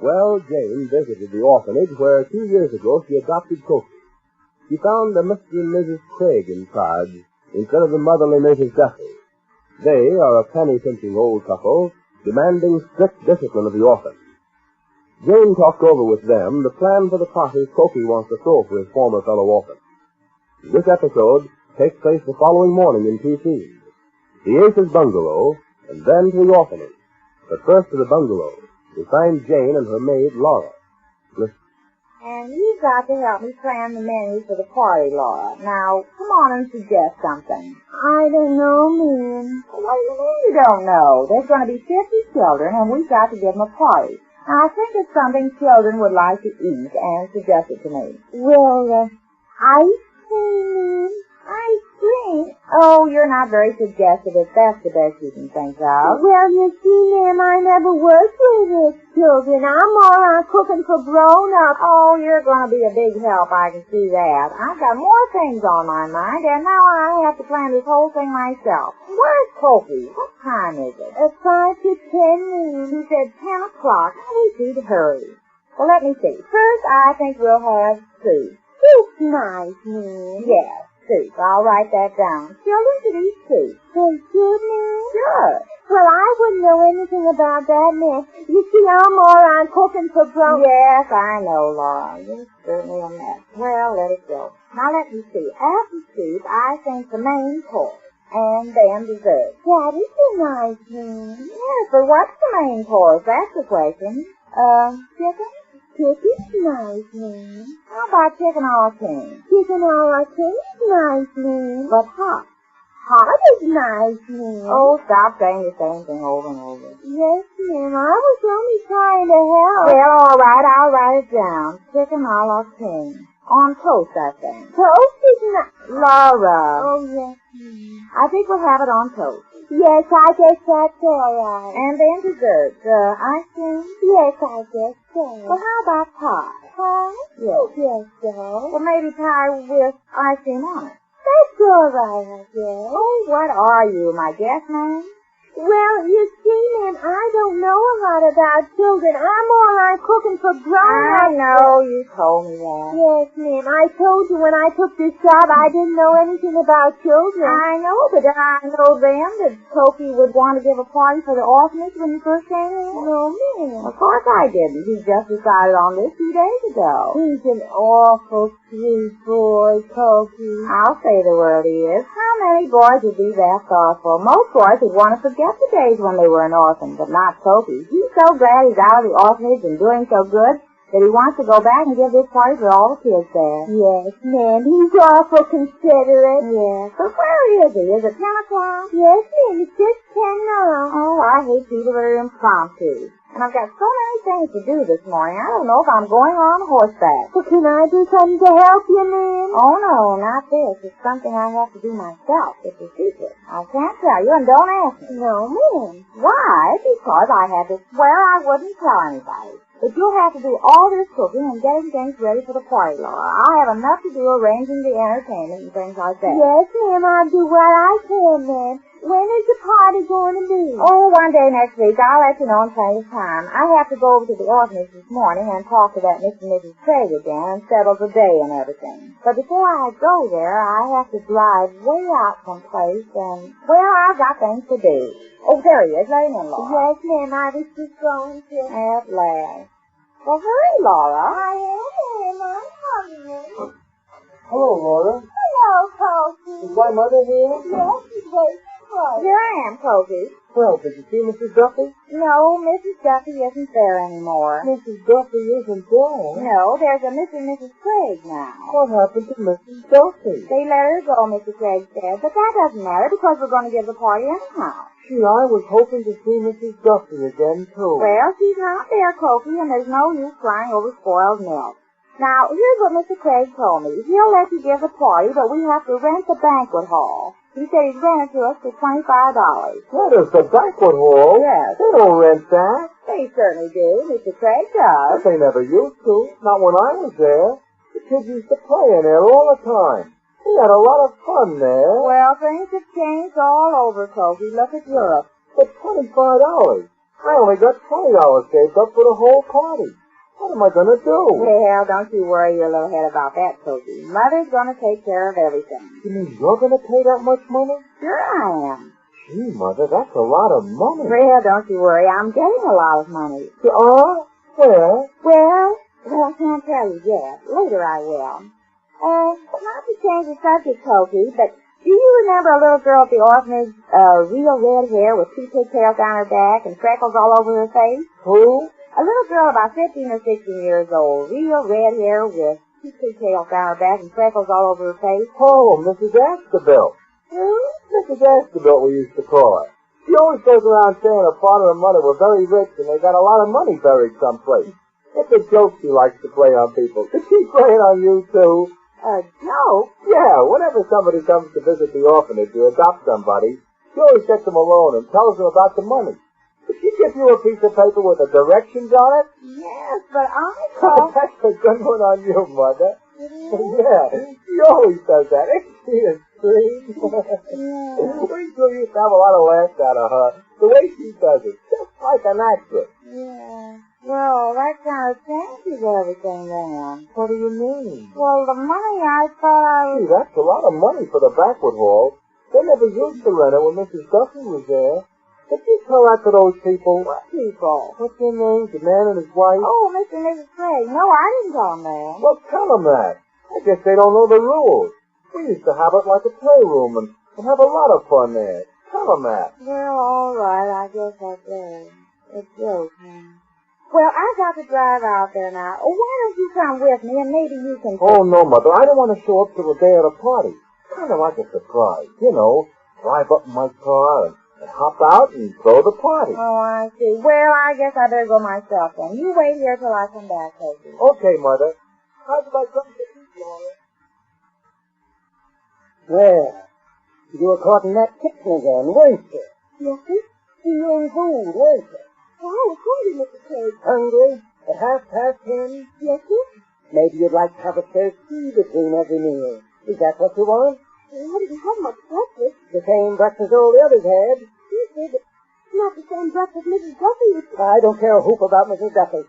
Well, Jane visited the orphanage where 2 years ago she adopted Kookie. She found a Mr. and Mrs. Craig in charge instead of the motherly Mrs. Duffy. They are a penny-pinching old couple demanding strict discipline of the orphan. Jane talked over with them the plan for the party Kookie wants to throw for his former fellow orphan. This episode takes place the following morning in 2 scenes. The Ace's bungalow, and then to the orphanage. But first to the bungalow. We find Jane and her maid, Laura. Listen. And you've got to help me plan the menu for the party, Laura. Now, come on and suggest something. I don't know, ma'am. What do you mean you don't know? There's going to be 50 children, and we've got to give them a party. Now, I think it's something children would like to eat, and suggest it to me. Well, ice cream, ma'am. Ice cream? Oh, you're not very suggestive if that's the best you can think of. Well, you see, ma'am, I never worked with children. I'm more on cooking for grown-ups. Oh, you're going to be a big help, I can see that. I've got more things on my mind, and now I have to plan this whole thing myself. Where's Kookie? What time is it? 5 to 10, ma'am. He said 10 o'clock. I wish he'd hurry. Well, let me see. First, I think we'll have soup. Soup's nice, ma'am. Yes. Soup. I'll write that down. Children should eat soup. They should, ma'am? Sure. Well, I wouldn't know anything about that, ma'am. You see, I'm more on cooking for grown. Yes, I know, Laura. You're certainly a mess. Well, let it go. Now, let me see. After soup, I think the main course. And then dessert. That is so nice, ma'am. Yes, but what's the main course? That's the question. Chicken? Chicken's nice, ma'am. How about chicken a la king? Chicken a la king's nice, ma'am. But hot. Hot is nice, ma'am. Oh, stop saying the same thing over and over. Yes, ma'am. I was only trying to help. Well, all right, I'll write it down. Chicken a la king. On toast, I think. Toast is not... Laura. Oh, yes, ma'am. I think we'll have it on toast. Yes, I guess that's all right. And then dessert. Ice cream? Yes, I guess so. Well, how about pie? Pie? Yes. Yes, so. Well, maybe pie with ice cream on it. That's all right, I guess. Oh, what are you, my guest man? Well, you see, ma'am, I don't know a lot about children. I'm more like cooking for grown-ups. I know, you told me that. Yes, ma'am. I told you when I took this job I didn't know anything about children. I know, but I know then that Kookie would want to give a party for the orphanage when you first came in. No, ma'am. Of course I didn't. He just decided on this 2 days ago. He's an awful sweet boy, Kookie. I'll say the word he is. How many boys would be that thoughtful? Most boys would want to forget the days when they were an orphan, but not Kookie. He's so glad he's out of the orphanage and doing so good that he wants to go back and give this party for all the kids there. Yes, ma'am. He's awful considerate. Yes. But where is he? Is it 10 o'clock? Yes, ma'am. It's just 10 now. Oh, I hate people that are impromptu. And I've got so many things to do this morning, I don't know if I'm going on horseback. Well, can I do something to help you, ma'am? Oh, no, not this. It's something I have to do myself. It's a secret. I can't tell you, and don't ask me. No, ma'am. Why? Because I had to swear I wouldn't tell anybody. But you'll have to do all this cooking and getting things ready for the party, Laura. I have enough to do arranging the entertainment and things like that. Yes, ma'am, I'll do what I can, ma'am. When is the party going to be? Oh, one day next week. I'll let you know in plenty of time. I have to go over to the orphanage this morning and talk to that Mr. and Mrs. Craig again and settle the day and everything. But before I go there, I have to drive way out someplace and, well, I've got things to do. Oh, there he is. Let him in, Laura. Yes, ma'am, I was just going to. At last. Well, hurry, Laura. I am, I'm hungry. Hello, Laura. Hello, Kookie. Is my mother here? Yes, she's waiting for you. Here I am, Kookie. Well, did you see Mrs. Duffy? No, Mrs. Duffy isn't there anymore. Mrs. Duffy isn't there. No, there's a Mr. and Mrs. Craig now. What happened to Mrs. Duffy? They let her go, Mr. Craig said, but that doesn't matter because we're going to give the party anyhow. Gee, I was hoping to see Mrs. Duffy again, too. Well, she's not there, Kookie, and there's no use crying over spoiled milk. Now, here's what Mr. Craig told me. He'll let you give the party, but we have to rent the banquet hall. He said he'd rent it to us for $25. That is the banquet hall? Yes. They don't rent that. They certainly do. Mr. Craig does. But they never used to. Not when I was there. The kids used to play in there all the time. We had a lot of fun there. Well, things have changed all over, Kookie. Look at Europe. But $25. I only got $20 saved up for the whole party. What am I going to do? Well, don't you worry your little head about that, Kookie. Mother's going to take care of everything. You mean you're going to pay that much money? Sure I am. Gee, Mother, that's a lot of money. Well, don't you worry. I'm getting a lot of money. You are? Where? Well, I can't tell you yet. Later I will. Not to change the subject, Kookie, but do you remember a little girl at the orphanage, real red hair with two pigtails down her back and freckles all over her face? Who? A little girl about 15 or 16 years old, real red hair with two pigtails down her back and freckles all over her face. Oh, Mrs. Aiskowitz. Who? Mrs. Aiskowitz, we used to call her. She always goes around saying her father and mother were very rich and they got a lot of money buried someplace. It's a joke she likes to play on people. Did she play it on you, too? A joke? Yeah, whenever somebody comes to visit the orphanage or adopt somebody, she always gets them alone and tells them about the money. Did she give you a piece of paper with the directions on it? Yes, but I thought... That's a good one on you, Mother. Yeah, she always does that. Ain't she a scream? Yeah. We still used to have a lot of laughs out of her. The way she does it, just like an actress. Yeah. Well, that kind of changes everything then. What do you mean? Well, the money I thought I was... Gee, that's a lot of money for the banquet hall. They never used to rent it when Mrs. Duffy was there. Did you tell that to those people? What people? What's their names? The man and his wife? Oh, Mr. and Mrs. Craig. No, I didn't tell them that. Well, tell them that. I guess they don't know the rules. We used to have it like a playroom and have a lot of fun there. Tell them that. Well, all right. I guess that's it. It's joke, huh? Well, I got to drive out there now. Oh, why don't you come with me and maybe you can... Oh, no, Mother. I don't want to show up till the day of the party. Kind of like a surprise. You know, drive up in my car and hop out and throw the party. Oh, I see. Well, I guess I better go myself then. You wait here till I come back, Kookie. Okay, Mother. How's about something to eat, Laura? Well, you were caught in that kitchen again, weren't you? Yes, sir. Stealing food, weren't you? Oh, I was hungry, Mr. Craig. Hungry? At 10:30? Yes, sir. Maybe you'd like to have a third tea between every meal. Is that what you want? Well, I didn't have much breakfast. The same breakfast all the others had. Yes, sir, but not the same breakfast Mrs. Duffy was... I don't care a hoop about Mrs. Duffy.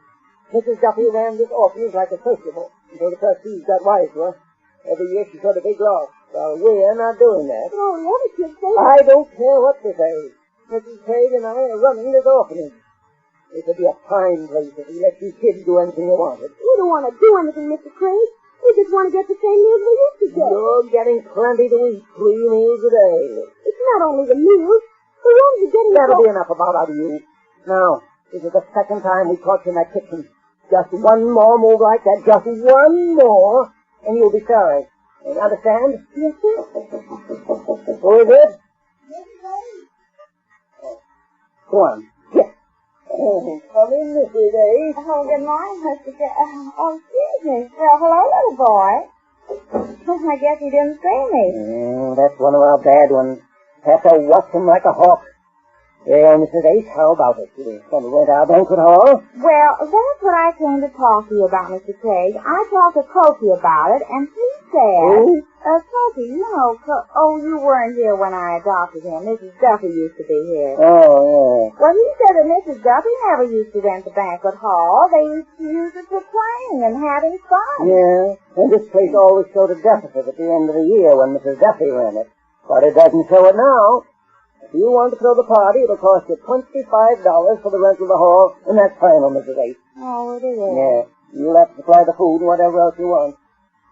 Mrs. Duffy ran this orphanage like a sociable until the trustees got wise to her. Every year she got a big loss. Well, we're not doing that. But all the other kids say... I don't care what they say. Mrs. Craig and I are running this orphanage. It would be a fine place if we let you kids do anything you wanted. We don't want to do anything, Mr. Craig. We just want to get the same meals we used to get. You're getting plenty to eat, 3 meals a day. It's not only the meals. We're only getting... That'll be enough about out of you. Now, this is the second time we caught you in that kitchen. Just one more move like that, just one more, and you'll be sorry. You understand? Yes, sir. Who is it? Go on. Yes. Come in, Mrs. Ace. Oh, good morning, Mr. Oh, excuse me. Well, hello, little boy. I guess you didn't see me. That's one of our bad ones. Have to watch him like a hawk. Well, Mrs. Ace, how about it? You're going to rent our banquet hall? Well, that's what I came to talk to you about, Mr. Craig. I talked to Kookie about it, and he said... Who? Kookie, you know, you weren't here when I adopted him. Mrs. Duffy used to be here. Oh, yeah. Well, he said that Mrs. Duffy never used to rent the banquet hall. They used to use it for playing and having fun. Yeah, and this place always showed a deficit at the end of the year when Mrs. Duffy ran it. But it doesn't show it now. If you want to throw the party, it'll cost you $25 for the rent of the hall, and that's final, Mrs. Ace. Oh, it is? Yeah, you'll have to supply the food and whatever else you want.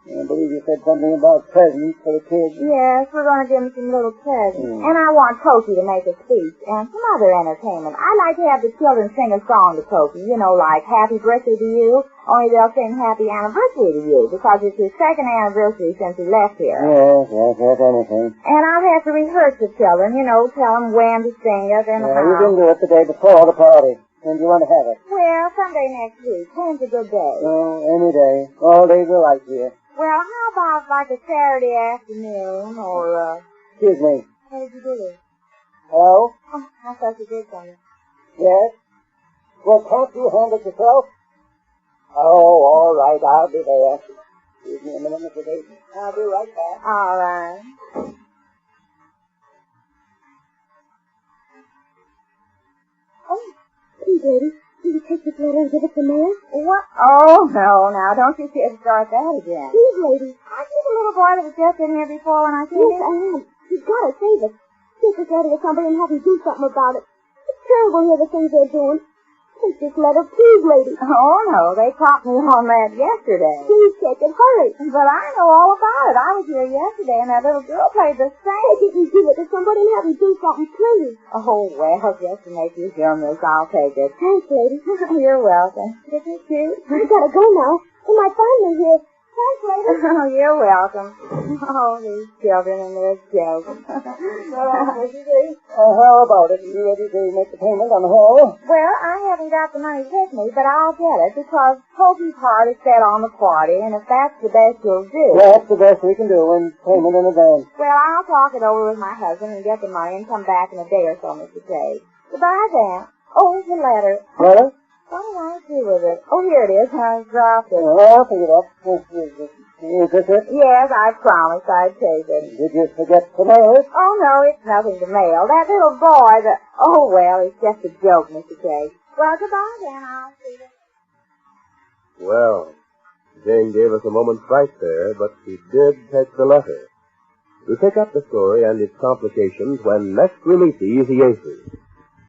I believe you said something about presents for the kids. Yes, we're going to give them some little presents. And I want Kookie to make a speech and some other entertainment. I like to have the children sing a song to Kookie, you know, like Happy Birthday to You, only they'll sing Happy Anniversary to You, because it's his second anniversary since he left here. Yes, anything. And I'll have to rehearse the children, you know, tell them when to sing it and how. You can do it the day before the party. When do you want to have it? Well, someday next week. When's a good day? Any day. All days are like here. Well, how about like a Saturday afternoon or, Excuse me. How did you do this? Hello? Oh, I thought you did something. Yes? Well, can't you handle it yourself? Oh, all right, I'll be there. Excuse me a minute, Mr. Davis. I'll be right back. All right. Oh, Please, lady, will you take this letter and give it to Mayor? What? Oh, no, now, don't you start that again. Please, lady. Aren't you the little boy that was just in here before when I came Yes, in? I am. You've got to save it. Take this letter to somebody and have them do something about it. It's terrible here, the things they're doing. Take this letter, please, lady. Oh, no, they caught me on that yesterday. Please take it, hurry. But I know all about it. I was here yesterday, and that little girl played the same. Take it and give it to somebody and have them do something, please. Oh, well, just to make you humorous, I'll take it. Thanks, lady. You're welcome. Isn't it cute? I gotta go now. They might find me here. Thanks, lady. Oh, you're welcome. Oh, these children and their children. How about it? You ready to make the payment on the hall? Well, I haven't got the money with me, but I'll get it because Kookie's heart is set on the party, and if that's the best you'll do. That's the best we can do, and payment in advance. Well, I'll talk it over with my husband and get the money and come back in a day or so, Mr. Craig. Goodbye, then. Oh, here's the letter. Letter? What do I do with it? Oh, here it is. I dropped it. I'll pick it up. Is this it? Yes, I promised I'd take it. Did you forget to mail it? Oh, no, it's nothing to mail. That little boy, oh, well, it's just a joke, Mr. Craig. Well, goodbye, then. I'll see you. Well, Jane gave us a moment's fright there, but she did take the letter. We'll pick up the story and its complications when next we meet the Easy Aces.